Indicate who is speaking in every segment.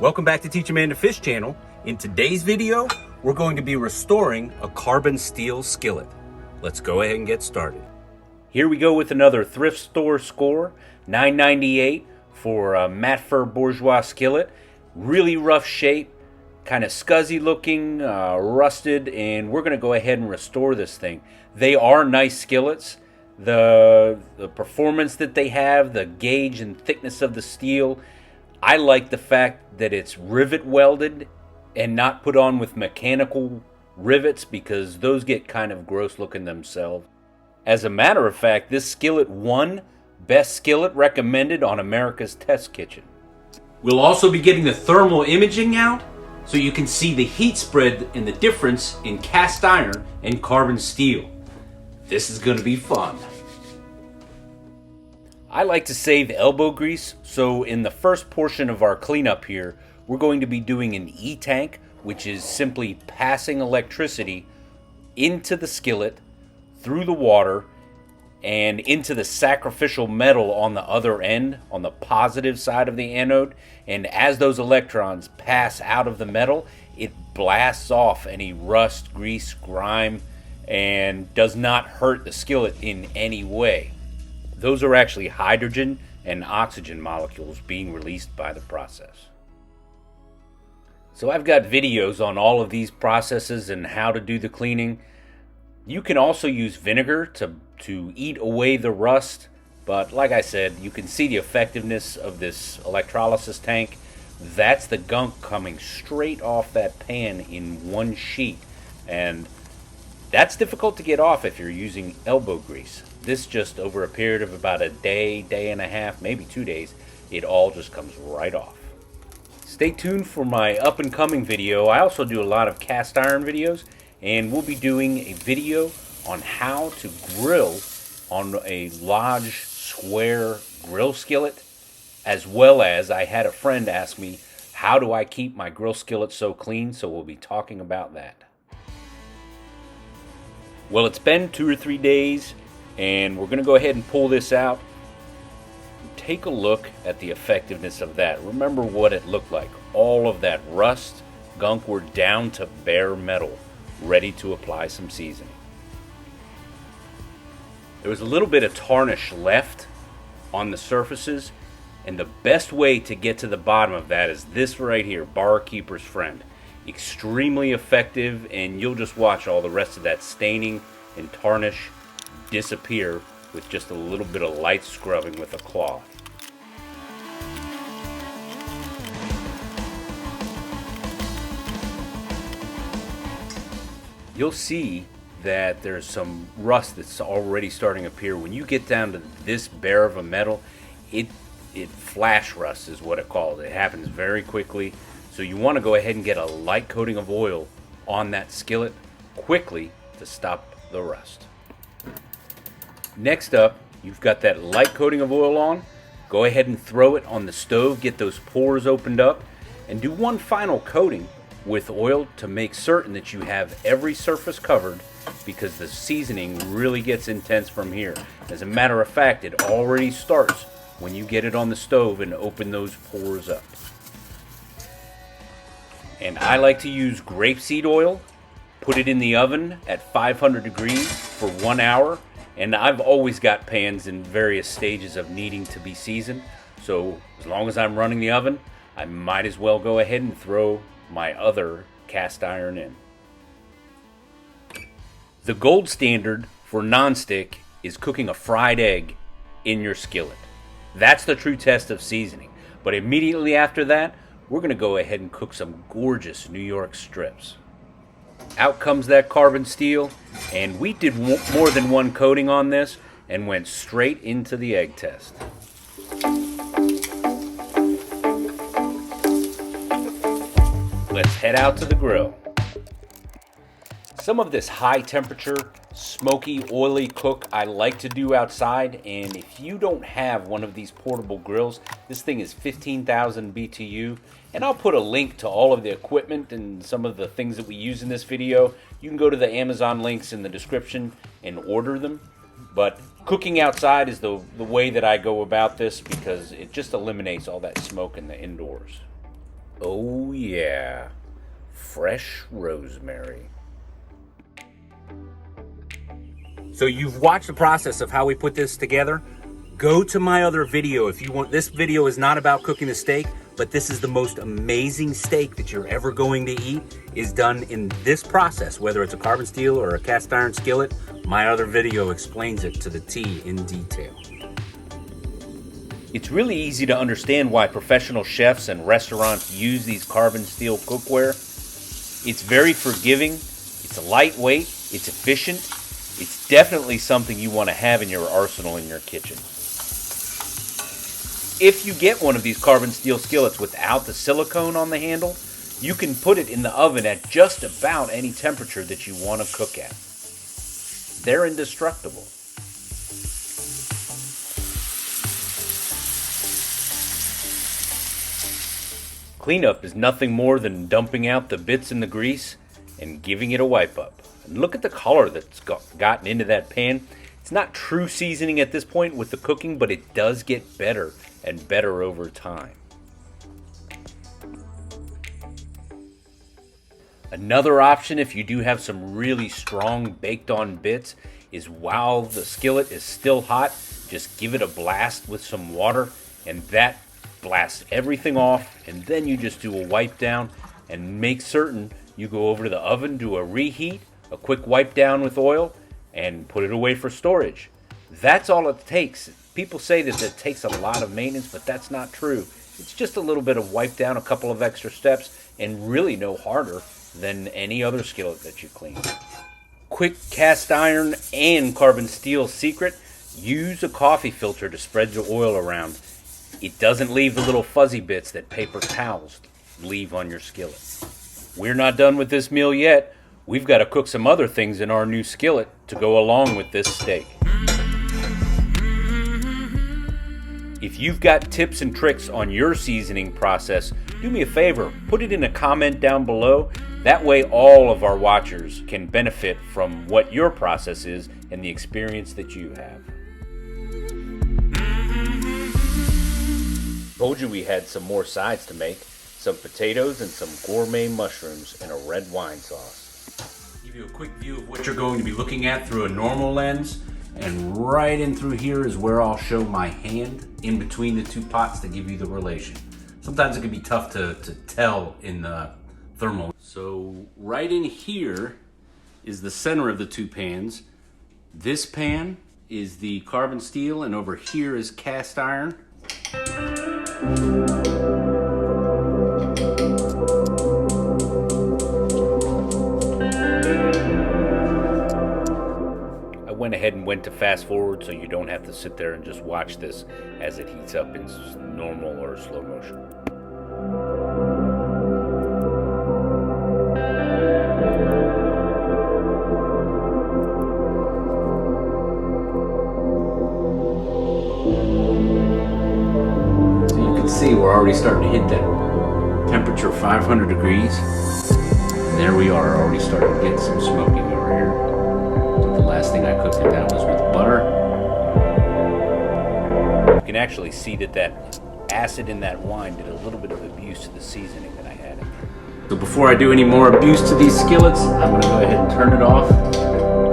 Speaker 1: Welcome back to Teach a Man to Fish channel. In today's video, we're going to be restoring a carbon steel skillet. Let's go ahead and get started. Here we go with another thrift store score, $9.98 for a Matfer Bourgeat Skillet. Really rough shape, kind of scuzzy looking, rusted, and we're going to go ahead and restore this thing. They are nice skillets. The performance that they have, the gauge and thickness of the steel, I like the fact that it's rivet welded and not put on with mechanical rivets because those get kind of gross looking themselves. As a matter of fact, this skillet won Best Skillet Recommended on America's Test Kitchen. We'll also be getting the thermal imaging out so you can see the heat spread and the difference in cast iron and carbon steel. This is going to be fun. I like to save elbow grease, so in the first portion of our cleanup here, we're going to be doing an E-tank, which is simply passing electricity into the skillet, through the water, and into the sacrificial metal on the other end, on the positive side of the anode. And as those electrons pass out of the metal, it blasts off any rust, grease, grime, and does not hurt the skillet in any way. Those are actually hydrogen and oxygen molecules being released by the process. So I've got videos on all of these processes and how to do the cleaning. You can also use vinegar to eat away the rust, but like I said, you can see the effectiveness of this electrolysis tank. That's the gunk coming straight off that pan in one sheet, and that's difficult to get off if you're using elbow grease. This just over a period of about a day, day and a half, maybe 2 days, it all just comes right off. Stay tuned for my up and coming video. I also do a lot of cast iron videos, and we'll be doing a video on how to grill on a large square grill skillet, as well as I had a friend ask me, how do I keep my grill skillet so clean? So we'll be talking about that. Well, it's been 2 or 3 days, and we're going to go ahead and pull this out. Take a look at the effectiveness of that. Remember what it looked like. All of that rust, gunk were down to bare metal, ready to apply some seasoning. There was a little bit of tarnish left on the surfaces, and the best way to get to the bottom of that is this right here, Barkeeper's Friend. Extremely effective, and you'll just watch all the rest of that staining and tarnish disappear with just a little bit of light scrubbing with a cloth. You'll see that there's some rust that's already starting to appear. When you get down to this bare of a metal, it flash rust is what it calls. It happens very quickly. So you want to go ahead and get a light coating of oil on that skillet quickly to stop the rust. Next up, you've got that light coating of oil on. Go ahead and throw it on the stove, get those pores opened up, and do one final coating with oil to make certain that you have every surface covered, because the seasoning really gets intense from here. As a matter of fact, it already starts when you get it on the stove and open those pores up. And I like to use grapeseed oil, put it in the oven at 500 degrees for 1 hour, and I've always got pans in various stages of needing to be seasoned, so as long as I'm running the oven, I might as well go ahead and throw my other cast iron in. The gold standard for nonstick is cooking a fried egg in your skillet. That's the true test of seasoning, but immediately after that, we're going to go ahead and cook some gorgeous New York strips. Out comes that carbon steel, and we did more than one coating on this and went straight into the egg test. Let's head out to the grill. Some of this high temperature, smoky, oily cook I like to do outside, and if you don't have one of these portable grills, this thing is 15,000 BTU, and I'll put a link to all of the equipment and some of the things that we use in this video. You can go to the Amazon links in the description and order them, but cooking outside is the way that I go about this because it just eliminates all that smoke in the indoors. Oh yeah, fresh rosemary. So you've watched the process of how we put this together. Go to my other video if you want. This video is not about cooking the steak, but this is the most amazing steak that you're ever going to eat, is done in this process, whether it's a carbon steel or a cast iron skillet. My other video explains it to the T in detail. It's really easy to understand why professional chefs and restaurants use these carbon steel cookware. It's very forgiving, it's lightweight, it's efficient. It's definitely something you want to have in your arsenal in your kitchen. If you get one of these carbon steel skillets without the silicone on the handle, you can put it in the oven at just about any temperature that you want to cook at. They're indestructible. Cleanup is nothing more than dumping out the bits and the grease and giving it a wipe up. And look at the color that's gotten into that pan. It's not true seasoning at this point with the cooking, but it does get better and better over time. Another option, if you do have some really strong baked on bits, is while the skillet is still hot, just give it a blast with some water, and that blasts everything off, and then you just do a wipe down and make certain you go over to the oven, do a reheat, a quick wipe down with oil, and put it away for storage. That's all it takes. People say that it takes a lot of maintenance, but that's not true. It's just a little bit of wipe down, a couple of extra steps, and really no harder than any other skillet that you clean. Quick cast iron and carbon steel secret: use a coffee filter to spread the oil around. It doesn't leave the little fuzzy bits that paper towels leave on your skillet. We're not done with this meal yet. We've got to cook some other things in our new skillet to go along with this steak. If you've got tips and tricks on your seasoning process, do me a favor, put it in a comment down below. That way all of our watchers can benefit from what your process is and the experience that you have. Told you we had some more sides to make. Some potatoes and some gourmet mushrooms in a red wine sauce. Give you a quick view of what you're going to be looking at through a normal lens, and right in through here is where I'll show my hand in between the two pots to give you the relation. Sometimes it can be tough to tell in the thermal. So right in here is the center of the two pans. This pan is the carbon steel, and over here is cast iron. Went ahead and went to fast forward so you don't have to sit there and just watch this as it heats up in normal or slow motion. So you can see we're already starting to hit that temperature 500 degrees. And there we are, already starting to get some smoking over here. The last thing I cooked it down was with butter. You can actually see that that acid in that wine did a little bit of abuse to the seasoning that I had in there. So before I do any more abuse to these skillets, I'm going to go ahead and turn it off.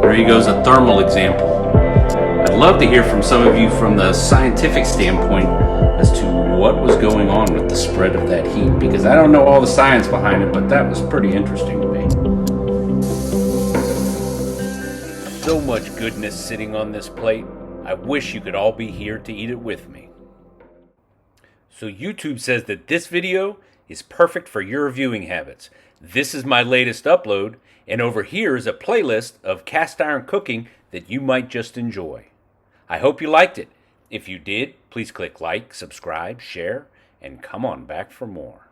Speaker 1: There he goes, a thermal example. I'd love to hear from some of you from the scientific standpoint as to what was going on with the spread of that heat, because I don't know all the science behind it, but that was pretty interesting to me. So much goodness sitting on this plate. I wish you could all be here to eat it with me. So YouTube says that this video is perfect for your viewing habits. This is my latest upload, and over here is a playlist of cast iron cooking that you might just enjoy. I hope you liked it. If you did, please click like, subscribe, share, and come on back for more.